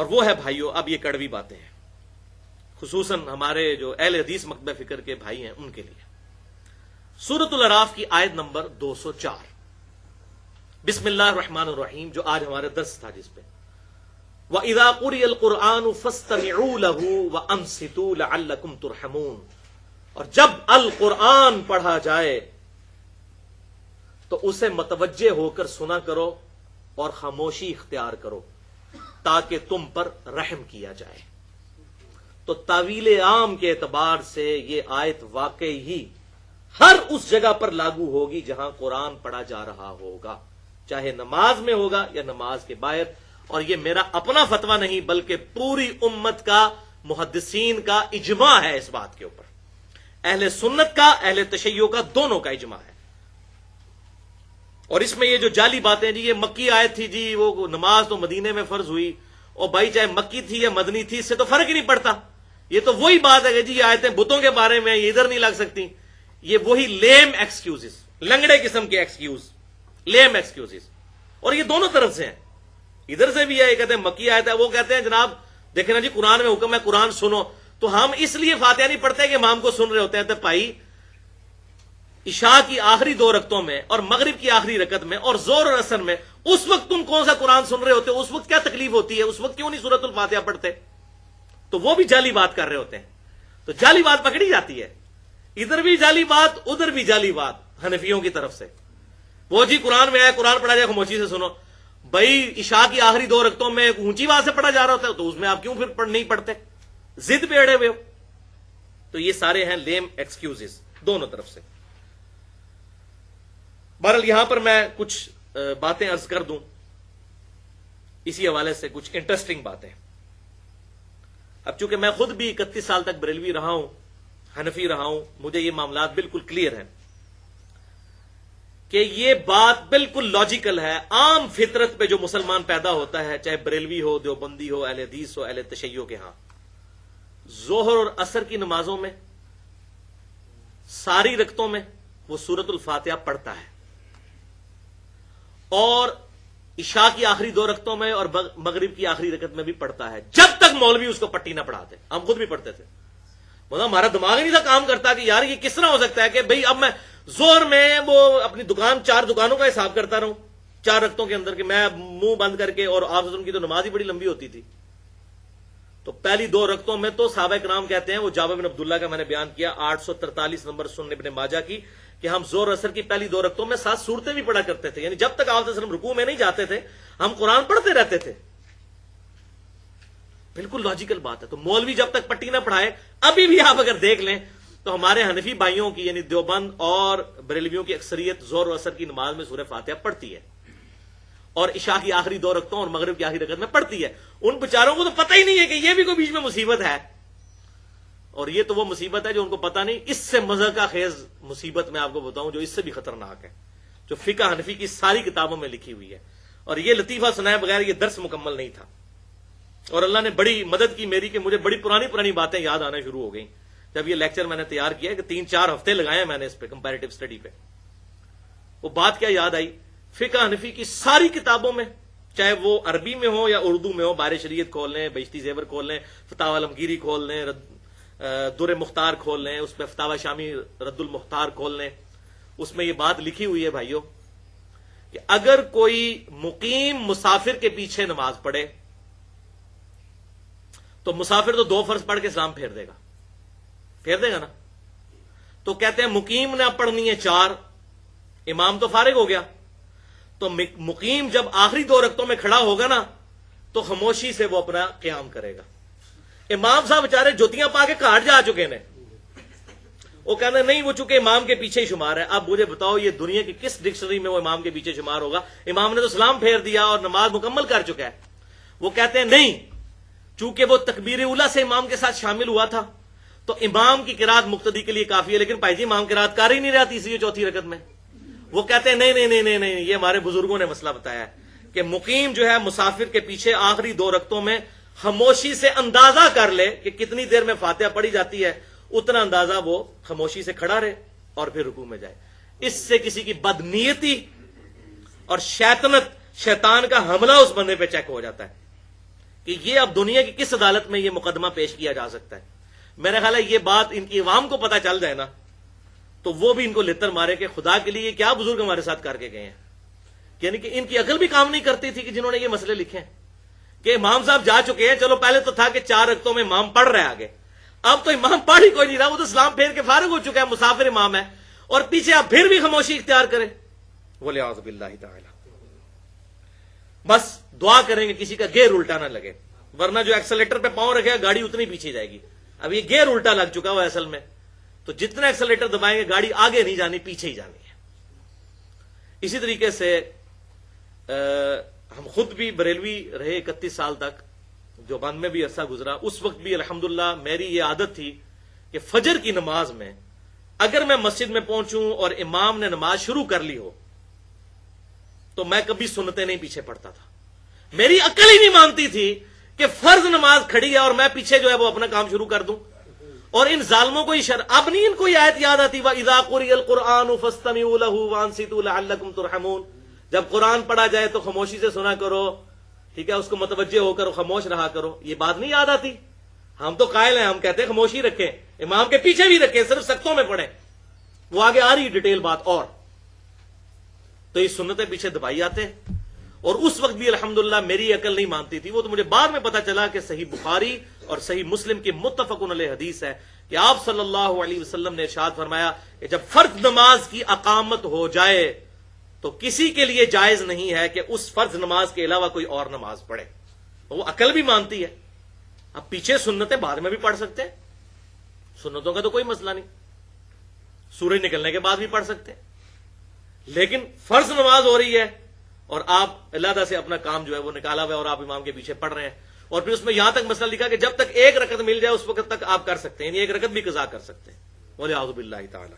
اور وہ ہے بھائیو، اب یہ کڑوی باتیں ہیں، خصوصاً ہمارے جو اہل حدیث مکتبہ فکر کے بھائی ہیں ان کے لیے۔ سورۃ الاعراف کی آیت نمبر 204، بسم اللہ الرحمن الرحیم، جو آج ہمارا درس تھا جس پہ وَإِذَا قُرِئَ الْقُرْآنُ فَاسْتَمِعُوا لَهُ وَأَنصِتُوا لَعَلَّكُمْ تُرْحَمُونَ، اور جب القرآن پڑھا جائے تو اسے متوجہ ہو کر سنا کرو اور خاموشی اختیار کرو تاکہ تم پر رحم کیا جائے۔ تو تعویل عام کے اعتبار سے یہ آیت واقعی ہی ہر اس جگہ پر لاگو ہوگی جہاں قرآن پڑھا جا رہا ہوگا، چاہے نماز میں ہوگا یا نماز کے باہر۔ اور یہ میرا اپنا فتویٰ نہیں بلکہ پوری امت کا، محدثین کا اجماع ہے اس بات کے اوپر، اہل سنت کا، اہل تشیع کا، دونوں کا اجماع ہے۔ اور اس میں یہ جو جعلی باتیں جی یہ مکی آیت تھی جی، وہ نماز تو مدینے میں فرض ہوئی، اور بھائی چاہے مکی تھی یا مدنی تھی اس سے تو فرق ہی نہیں پڑتا، یہ تو وہی بات ہے کہ جی یہ آیتیں بتوں کے بارے میں، یہ ادھر نہیں لگ سکتی، یہ وہی لیم ایکسکیوزز، لنگڑے قسم کے ایکسکیوز، لیم ایکسکیوزز، اور یہ دونوں طرف سے ہیں، ادھر سے بھی ہے، یہ کہتے ہیں مکی آیت ہے، وہ کہتے ہیں جناب دیکھیں نا جی قرآن میں حکم ہے قرآن سنو، تو ہم اس لیے فاتحہ نہیں پڑھتے کہ امام کو سن رہے ہوتے ہیں، تو بھائی عشاء کی آخری 2 رکعتوں میں اور مغرب کی آخری رکعت میں اور ظہر اور عصر میں اس وقت تم کون سا قرآن سن رہے ہوتے ہو؟ اس وقت کیا تکلیف ہوتی ہے؟ اس وقت کیوں نہیں سورۃ الفاتحہ پڑھتے؟ تو وہ بھی جعلی بات کر رہے ہوتے ہیں، تو جعلی بات پکڑی جاتی ہے، ادھر بھی جعلی بات ادھر بھی جعلی بات حنفیوں کی طرف سے، وہ جی قرآن میں آیا قرآن پڑھا جائے خاموشی سے سنو، بھائی عشاء کی آخری 2 رکعتوں میں اونچی آواز سے پڑھا جا رہا ہوتا ہے تو اس میں آپ کیوں پھر نہیں پڑھتے؟ ضد پہ اڑے ہوئے ہو۔ تو یہ سارے ہیں لیم ایکسکیوزز دونوں طرف سے۔ بہرحال یہاں پر میں کچھ باتیں عرض کر دوں اسی حوالے سے، کچھ انٹرسٹنگ باتیں۔ اب چونکہ میں خود بھی 31 سال تک بریلوی رہا ہوں، حنفی رہا ہوں، مجھے یہ معاملات بالکل کلیئر ہیں کہ یہ بات بالکل لاجیکل ہے، عام فطرت پہ جو مسلمان پیدا ہوتا ہے، چاہے بریلوی ہو، دیوبندی ہو، اہل حدیث ہو، اہل تشیع کے ہاں، ظہر اور عصر کی نمازوں میں ساری رکعتوں میں وہ سورۃ الفاتحہ پڑھتا ہے، اور عشاء کی آخری 2 رکعتوں میں اور مغرب کی آخری رکعت میں بھی پڑھتا ہے، جب تک مولوی اس کو پٹی نہ پڑھاتے۔ ہم خود بھی پڑھتے تھے، مطلب ہمارا دماغ ہی نہیں تھا کام کرتا کہ یار یہ کس طرح ہو سکتا ہے کہ بھئی اب میں زور میں وہ اپنی 4 دکانوں کا حساب کرتا رہوں 4 رکعتوں کے اندر، کہ میں منہ بند کر کے، اور آپ کی تو نماز ہی بڑی لمبی ہوتی تھی، تو پہلی 2 رکعتوں میں تو صحابہ کرام کہتے ہیں، وہ جابر بن عبداللہ کا میں نے بیان کیا 843 نمبر سنن ابن ماجہ کی، کہ ہم زور اثر کی پہلی 2 رکعتوں میں 7 سورتیں بھی پڑھا کرتے تھے، یعنی جب تک آپ صلی اللہ علیہ وسلم رکوع میں نہیں جاتے تھے ہم قرآن پڑھتے رہتے تھے۔ بالکل لاجیکل بات ہے۔ تو مولوی جب تک پٹی نہ پڑھائے، ابھی بھی آپ اگر دیکھ لیں تو ہمارے حنفی بھائیوں کی یعنی دیوبند اور بریلویوں کی اکثریت زور و اثر کی نماز میں سورہ فاتحہ پڑھتی ہے، اور عشاء کی آخری 2 رکعتوں اور مغرب کی آخری رکعت میں پڑھتی ہے۔ ان بیچاروں کو تو پتہ ہی نہیں ہے کہ یہ بھی کوئی بیچ میں مصیبت ہے، اور یہ تو وہ مصیبت ہے جو ان کو پتہ نہیں، اس سے مضحکہ خیز مصیبت میں آپ کو بتاؤں جو اس سے بھی خطرناک ہے، جو فقہ حنفی کی ساری کتابوں میں لکھی ہوئی ہے۔ اور یہ لطیفہ سنائے بغیر یہ درس مکمل نہیں تھا، اور اللہ نے بڑی مدد کی میری کہ مجھے بڑی پرانی باتیں یاد آنا شروع ہو گئیں جب یہ لیکچر میں نے تیار کیا، کہ 3-4 ہفتے لگائے میں نے اس پہ کمپیریٹو اسٹڈی پہ۔ وہ بات کیا یاد آئی، فقہ حنفی کی ساری کتابوں میں، چاہے وہ عربی میں ہو یا اردو میں ہو، بار شریعت کھول لیں، بہشتی زیور کھول لیں، فتاوی علمگیری کھول لیں، در مختار کھول لیں، اس پہ فتاوی شامی رد المختار کھول لیں، اس میں یہ بات لکھی ہوئی ہے بھائیوں کہ اگر کوئی مقیم مسافر کے پیچھے نماز پڑھے تو مسافر تو 2 فرض پڑھ کے سلام پھیر دے گا نا، تو کہتے ہیں مقیم نے پڑھنی ہے 4، امام تو فارغ ہو گیا، تو مقیم جب آخری 2 رکعتوں میں کھڑا ہوگا نا تو خاموشی سے وہ اپنا قیام کرے گا۔ امام صاحب بیچارے جوتیاں پا کے کاٹ جا چکے ہیں، وہ کہنا نہیں وہ چونکہ امام کے پیچھے ہی شمار ہے۔ اب مجھے بتاؤ یہ دنیا کی کس ڈکشنری میں وہ امام کے پیچھے شمار ہوگا؟ امام نے تو سلام پھیر دیا اور نماز مکمل کر چکا ہے۔ وہ کہتے ہیں نہیں، چونکہ وہ تکبیر اولیٰ سے امام کے ساتھ شامل ہوا تھا تو امام کی قرات مقتدی کے لیے کافی ہے، لیکن بھائی جی امام قرات کر ہی نہیں رہا تیسری 4تھی رکعت میں۔ وہ کہتے ہیں نہیں، یہ ہمارے بزرگوں نے مسئلہ بتایا ہے کہ مقیم جو ہے مسافر کے پیچھے آخری 2 رکعتوں میں خاموشی سے اندازہ کر لے کہ کتنی دیر میں فاتحہ پڑھی جاتی ہے، اتنا اندازہ وہ خاموشی سے کھڑا رہے اور پھر رکوع میں جائے۔ اس سے کسی کی بدنیتی اور شیطان کا حملہ اس بندے پہ چیک ہو جاتا ہے کہ یہ اب دنیا کی کس عدالت میں یہ مقدمہ پیش کیا جا سکتا ہے. میرا خیال ہے یہ بات ان کی عوام کو پتہ چل جائے نا تو وہ بھی ان کو لتر مارے کہ خدا کے لیے یہ کیا بزرگ ہمارے ساتھ کر کے گئے ہیں. یعنی کہ ان کی عقل بھی کام نہیں کرتی تھی کہ جنہوں نے یہ مسئلے لکھے ہیں کہ امام صاحب جا چکے ہیں. چلو پہلے تو تھا کہ 4 رکعتوں میں امام پڑھ رہے آگے, اب تو امام پڑھ ہی کوئی نہیں رہا, وہ تو سلام پھیر کے فارغ ہو چکا ہے, مسافر امام ہے, اور پیچھے آپ پھر بھی خاموشی اختیار کریں. وَلِعَوْذُ بِاللَّهِ تَعَالَى. بس دعا کریں گے کسی کا گیئر الٹا نہ لگے, ورنہ جو ایکسیلیٹر پہ پاؤں رکھے گا گاڑی اتنی پیچھے جائے گی. اب یہ گیئر الٹا لگ چکا ہوا اصل میں, تو جتنا ایکسیلیٹر دبائیں گے گاڑی آگے نہیں جانی, پیچھے ہی جانی ہے. اسی طریقے سے ہم خود بھی بریلوی رہے 31 سال تک, جو بند میں بھی عرصہ گزرا, اس وقت بھی الحمدللہ میری یہ عادت تھی کہ فجر کی نماز میں اگر میں مسجد میں پہنچوں اور امام نے نماز شروع کر لی ہو تو میں کبھی سنتے نہیں پیچھے پڑتا تھا. میری عقل ہی نہیں مانتی تھی کہ فرض نماز کھڑی ہے اور میں پیچھے جو ہے وہ اپنا کام شروع کر دوں. اور ان ظالموں کو اب نہیں ان کو یہ آیت یاد آتی وَإِذَا قُرِئَ الْقُرْآنُ فَاسْتَمِعُوا لَهُ وَأَنصِتُوا لَعَلَّكُمْ تُرْحَمُونَ. جب قرآن پڑھا جائے تو خاموشی سے سنا کرو, ٹھیک ہے, اس کو متوجہ ہو کر خاموش رہا کرو. یہ بات نہیں یاد آتی. ہم تو قائل ہیں, ہم کہتے ہیں خاموشی رکھیں, امام کے پیچھے بھی رکھیں, صرف سختوں میں پڑھیں. وہ آگے آ رہی ڈیٹیل بات. اور تو یہ سنتیں پیچھے دبائی آتے, اور اس وقت بھی الحمدللہ میری عقل نہیں مانتی تھی. وہ تو مجھے بعد میں پتا چلا کہ صحیح بخاری اور صحیح مسلم کی متفق علیہ حدیث ہے کہ آپ صلی اللہ علیہ وسلم نے ارشاد فرمایا کہ جب فرض نماز کی اقامت ہو جائے تو کسی کے لیے جائز نہیں ہے کہ اس فرض نماز کے علاوہ کوئی اور نماز پڑھے. وہ عقل بھی مانتی ہے. اب پیچھے سنتیں بعد میں بھی پڑھ سکتے ہیں, سنتوں کا تو کوئی مسئلہ نہیں, سورج نکلنے کے بعد بھی پڑھ سکتے ہیں. لیکن فرض نماز ہو رہی ہے اور آپ علیحدہ سے اپنا کام جو ہے وہ نکالا ہوا ہے اور آپ امام کے پیچھے پڑھ رہے ہیں, اور پھر اس میں یہاں تک مسئلہ لکھا کہ جب تک 1 رکعت مل جائے اس وقت تک آپ کر سکتے ہیں, یعنی 1 رکعت بھی قضا کر سکتے ہیں. وَلِعَوْذُ بِاللَّهِ تَعَالَى.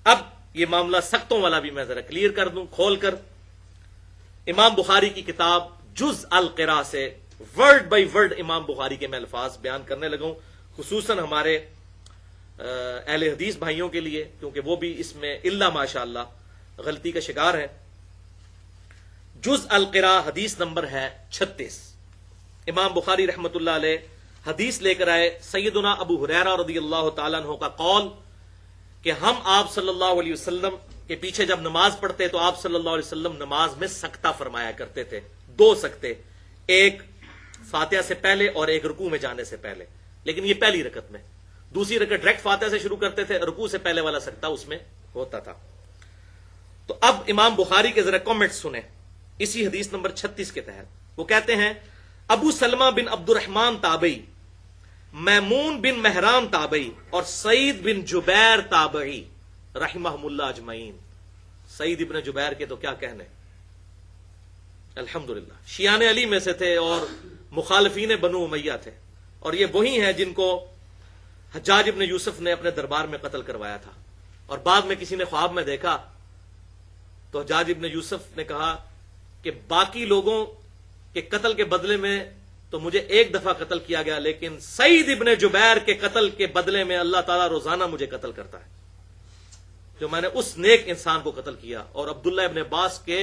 اب یہ معاملہ سختوں والا بھی میں ذرا کلیئر کر دوں کھول کر. امام بخاری کی کتاب جز القراء سے ورڈ بائی ورڈ امام بخاری کے میں الفاظ بیان کرنے لگا ہوں, خصوصاً ہمارے اہل حدیث بھائیوں کے لیے, کیونکہ وہ بھی اس میں الا ماشاءاللہ غلطی کا شکار ہے. جز القراء حدیث نمبر ہے 36. امام بخاری رحمت اللہ علیہ حدیث لے کر آئے سیدنا ابو ہریرہ رضی اللہ تعالیٰ عنہ کا قول کہ ہم آپ صلی اللہ علیہ وسلم کے پیچھے جب نماز پڑھتے تو آپ صلی اللہ علیہ وسلم نماز میں سکتہ فرمایا کرتے تھے. 2 سکتے, ایک فاتحہ سے پہلے اور ایک رکوع میں جانے سے پہلے, لیکن یہ پہلی رکعت میں. دوسری رکعت ڈائریکٹ فاتحہ سے شروع کرتے تھے, رکوع سے پہلے والا سکتہ اس میں ہوتا تھا. تو اب امام بخاری کے ذرا کامنٹ سنیں اسی حدیث نمبر 36 کے تحت. وہ کہتے ہیں ابو سلمہ بن عبد الرحمن تابعی, میمون بن مہران تابعی اور سعید بن جبیر تابعی رحمہم اللہ اجمعین. سعید ابن جبیر کے تو کیا کہنے, الحمدللہ شیعان علی میں سے تھے اور مخالفین بنو امیہ تھے, اور یہ وہی ہیں جن کو حجاج ابن یوسف نے اپنے دربار میں قتل کروایا تھا. اور بعد میں کسی نے خواب میں دیکھا تو حجاج ابن یوسف نے کہا کہ باقی لوگوں کے قتل کے بدلے میں تو مجھے 1 دفعہ قتل کیا گیا, لیکن سعید ابن جبیر کے قتل کے بدلے میں اللہ تعالیٰ روزانہ مجھے قتل کرتا ہے, جو میں نے اس نیک انسان کو قتل کیا. اور عبداللہ ابن عباس کے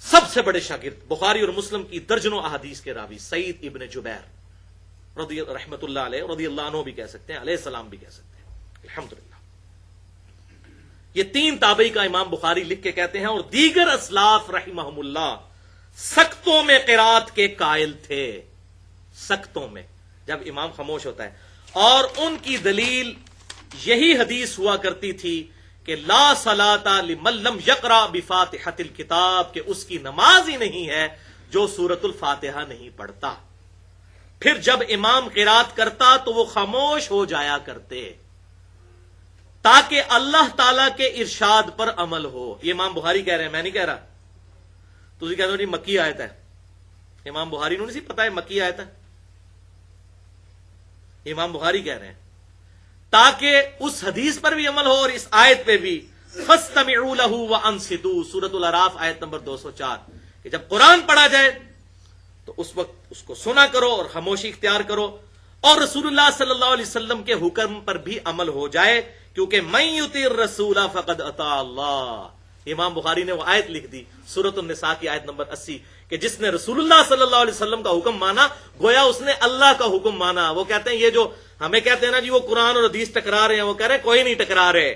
سب سے بڑے شاگرد, بخاری اور مسلم کی درجنوں احادیث کے راوی سعید ابن جبیر رضی رحمت اللہ علیہ, رضی اللہ عنہ بھی کہہ سکتے ہیں, علیہ السلام بھی کہہ سکتے ہیں, الحمدللہ. یہ 3 تابعی کا امام بخاری لکھ کے کہتے ہیں, اور دیگر اسلاف رحمہم اللہ سختوں میں قرات کے قائل تھے, سختوں میں, جب امام خاموش ہوتا ہے. اور ان کی دلیل یہی حدیث ہوا کرتی تھی کہ لا صلاۃ لمن لم یقرأ بفاتحۃ الکتاب, کہ اس کی نماز ہی نہیں ہے جو سورۃ الفاتحہ نہیں پڑھتا. پھر جب امام قرات کرتا تو وہ خاموش ہو جایا کرتے تاکہ اللہ تعالی کے ارشاد پر عمل ہو. یہ امام بخاری کہہ رہے ہیں, میں نہیں کہہ رہا. تسی کہتے ہو جی مکی آیت ہے, امام بخاری نے نہیں پتا ہے مکی آیت ہے, امام بخاری کہہ رہے ہیں تاکہ اس حدیث پر بھی عمل ہو اور اس آیت پہ بھی. فاستمعوا له وانصتوا, سورۃ الاعراف آیت نمبر 204, کہ جب قرآن پڑھا جائے تو اس وقت اس کو سنا کرو اور خاموشی اختیار کرو, اور رسول اللہ صلی اللہ علیہ وسلم کے حکم پر بھی عمل ہو جائے, کیونکہ من یطیع الرسول فقد اطاع اللہ. امام بخاری نے وہ آیت لکھ دی سورۃ النساء کی آیت نمبر 80 کہ جس نے رسول اللہ صلی اللہ علیہ وسلم کا حکم مانا گویا اس نے اللہ کا حکم مانا. وہ کہتے ہیں یہ جو ہمیں کہتے ہیں نا جی وہ قرآن اور حدیث ٹکرا رہے ہیں، وہ کہہ رہے ہیں کوئی نہیں ٹکرا رہے.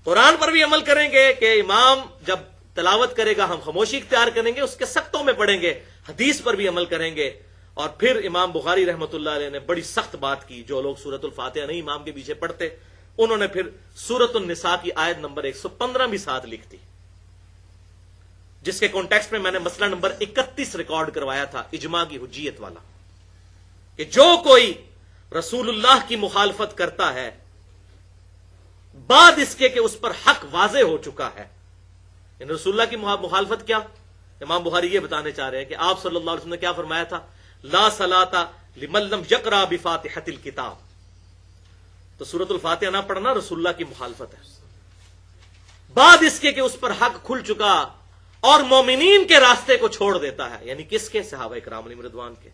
قرآن پر بھی عمل کریں گے کہ امام جب تلاوت کرے گا ہم خاموشی اختیار کریں گے، اس کے سختوں میں پڑھیں گے. حدیث پر بھی عمل کریں گے. اور پھر امام بخاری رحمۃ اللہ علیہ نے بڑی سخت بات کی. جو لوگ سورۃ الفاتحہ نہیں امام کے پیچھے پڑھتے انہوں نے پھر سورۃ النساء کی آیت نمبر 115 بھی ساتھ لکھ دی، جس کے کانٹیکسٹ میں نے مسئلہ نمبر 31 ریکارڈ کروایا تھا اجماع کی حجیت والا، کہ جو کوئی رسول اللہ کی مخالفت کرتا ہے بعد اس کے کہ اس پر حق واضح ہو چکا ہے. یعنی رسول اللہ کی مخالفت کیا؟ امام بخاری یہ بتانے چاہ رہے ہیں کہ آپ صلی اللہ علیہ وسلم نے کیا فرمایا تھا؟ لا صلاۃ لمن لم یقرأ بفاتحۃ الکتاب. تو سورۃ الفاتحہ نہ پڑھنا رسول اللہ کی مخالفت ہے، بعد اس کے کہ اس پر حق کھل چکا اور مومنین کے راستے کو چھوڑ دیتا ہے. یعنی کس کے؟ صحابہ کرام علیہم رضوان کے.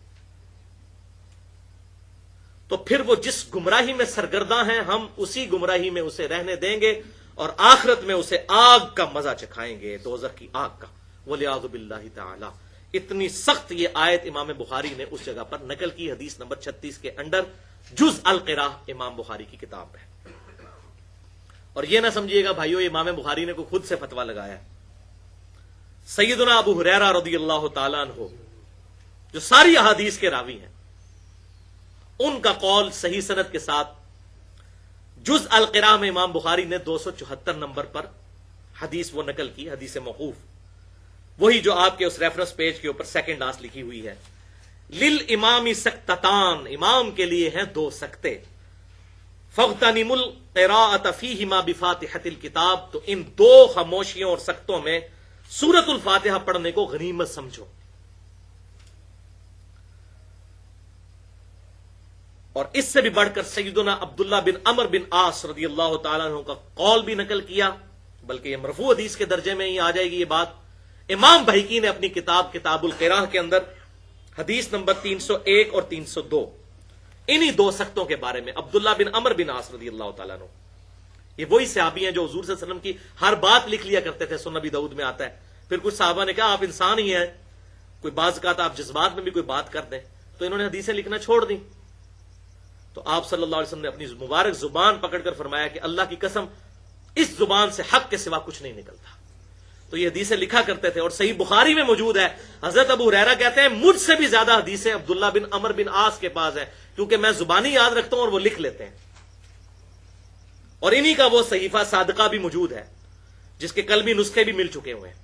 تو پھر وہ جس گمراہی میں سرگرداں ہیں ہم اسی گمراہی میں اسے رہنے دیں گے اور آخرت میں اسے آگ کا مزہ چکھائیں گے، دوزخ کی آگ کا. وَلِعَاذُ بِاللَّهِ تَعَالَى. اتنی سخت یہ آیت امام بخاری نے اس جگہ پر نقل کی، حدیث نمبر 36 کے اندر جز القراء امام بخاری کی کتاب ہے. اور یہ نہ سمجھیے گا بھائیو امام بخاری نے کوئی خود سے فتویٰ لگایا. سیدنا ابو ہریرہ رضی اللہ تعالیٰ عنہ جو ساری احادیث کے راوی ہیں، ان کا قول صحیح سند کے ساتھ جز القراء میں امام بخاری نے 274 نمبر پر حدیث وہ نقل کی، حدیث موقوف، وہی جو آپ کے اس ریفرنس پیج کے اوپر سیکنڈ آس لکھی ہوئی ہے. للامام سکتتان، امام کے لیے ہیں دو سکتے. فاغتنموا القراءۃ فیہما بفاتحۃ الکتاب. تو ان دو خاموشیوں اور سکتوں میں سورۃ الفاتحہ پڑھنے کو غنیمت سمجھو. اور اس سے بھی بڑھ کر سیدنا عبداللہ بن عمر بن عاص رضی اللہ تعالیٰ عنہ کا قول بھی نقل کیا، بلکہ یہ مرفوع حدیث کے درجے میں ہی آ جائے گی یہ بات. امام بہقی نے اپنی کتاب کتاب القراء کے اندر حدیث نمبر 301 اور 302 انہی دو سختوں کے بارے میں عبداللہ بن عمر بن عاص رضی اللہ تعالیٰ عنہ، یہ وہی صحابی ہیں جو حضور صلی اللہ علیہ وسلم کی ہر بات لکھ لیا کرتے تھے. سنن ابی داؤد میں آتا ہے. پھر کچھ صحابہ نے کہا آپ انسان ہی ہیں، کوئی بعض کہا تھا آپ جذبات میں بھی کوئی بات کر دیں، تو انہوں نے حدیثیں لکھنا چھوڑ دی. تو آپ صلی اللہ علیہ وسلم نے اپنی مبارک زبان پکڑ کر فرمایا کہ اللہ کی قسم اس زبان سے حق کے سوا کچھ نہیں نکلتا. تو یہ حدیثیں لکھا کرتے تھے اور صحیح بخاری میں موجود ہے. حضرت ابو ہریرہ کہتے ہیں مجھ سے بھی زیادہ حدیثیں عبداللہ بن عمر بن عاص کے پاس ہیں، کیونکہ میں زبانی یاد رکھتا ہوں اور وہ لکھ لیتے ہیں. اور انہی کا وہ صحیفہ صادقہ بھی موجود ہے جس کے قلمی نسخے بھی مل چکے ہوئے ہیں.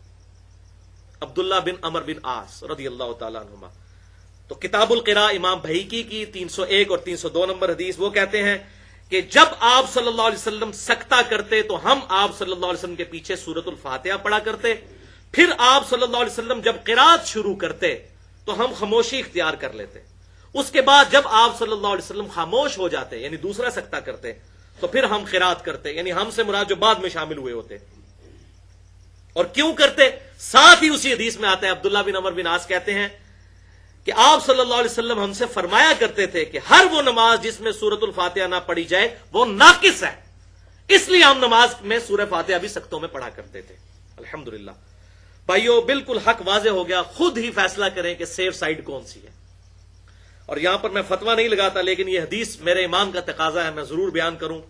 عبداللہ بن عمر بن عاص رضی اللہ تعالیٰ عنہما. تو کتاب القراء امام بہقی کی 301 اور 302 نمبر حدیث وہ کہتے ہیں کہ جب آپ صلی اللہ علیہ وسلم سکتہ کرتے تو ہم آپ صلی اللہ علیہ وسلم کے پیچھے سورۃ الفاتحہ پڑھا کرتے. پھر آپ صلی اللہ علیہ وسلم جب قرات شروع کرتے تو ہم خاموشی اختیار کر لیتے. اس کے بعد جب آپ صلی اللہ علیہ وسلم خاموش ہو جاتے یعنی دوسرا سکتہ کرتے تو پھر ہم قرات کرتے، یعنی ہم سے مراد جو بعد میں شامل ہوئے ہوتے. اور کیوں کرتے؟ ساتھ ہی اسی حدیث میں آتا ہے عبداللہ بن عمر بن عاص کہتے ہیں کہ آپ صلی اللہ علیہ وسلم ہم سے فرمایا کرتے تھے کہ ہر وہ نماز جس میں سورۃ الفاتحہ نہ پڑھی جائے وہ ناقص ہے، اس لیے ہم نماز میں سورہ فاتحہ بھی سکتوں میں پڑھا کرتے تھے. الحمدللہ بھائیو بالکل حق واضح ہو گیا. خود ہی فیصلہ کریں کہ سیف سائیڈ کون سی ہے. اور یہاں پر میں فتویٰ نہیں لگاتا، لیکن یہ حدیث میرے امام کا تقاضا ہے، میں ضرور بیان کروں.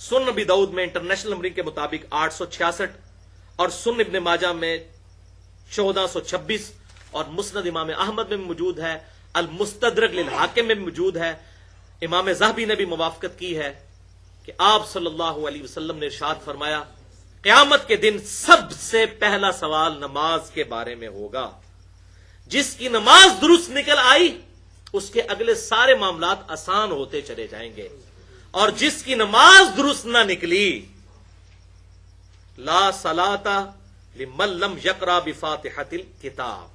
سنن ابی داؤد میں انٹرنیشنل نمبرنگ کے مطابق 866 اور سنن ابن ماجہ میں 1426 اور مسند امام احمد میں موجود ہے، المستدرک للحاکم میں موجود ہے. امام ذہبی نے بھی موافقت کی ہے کہ آپ صلی اللہ علیہ وسلم نے ارشاد فرمایا قیامت کے دن سب سے پہلا سوال نماز کے بارے میں ہوگا. جس کی نماز درست نکل آئی اس کے اگلے سارے معاملات آسان ہوتے چلے جائیں گے، اور جس کی نماز درست نہ نکلی لا صلاۃ لمن لم یقرأ بفاتحۃ الکتاب،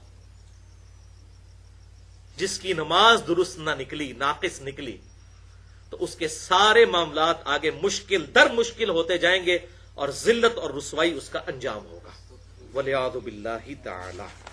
جس کی نماز درست نہ نکلی، ناقص نکلی، تو اس کے سارے معاملات آگے مشکل در مشکل ہوتے جائیں گے اور ذلت اور رسوائی اس کا انجام ہوگا. وَلِعَاذُ بِاللَّهِ تَعَالَى.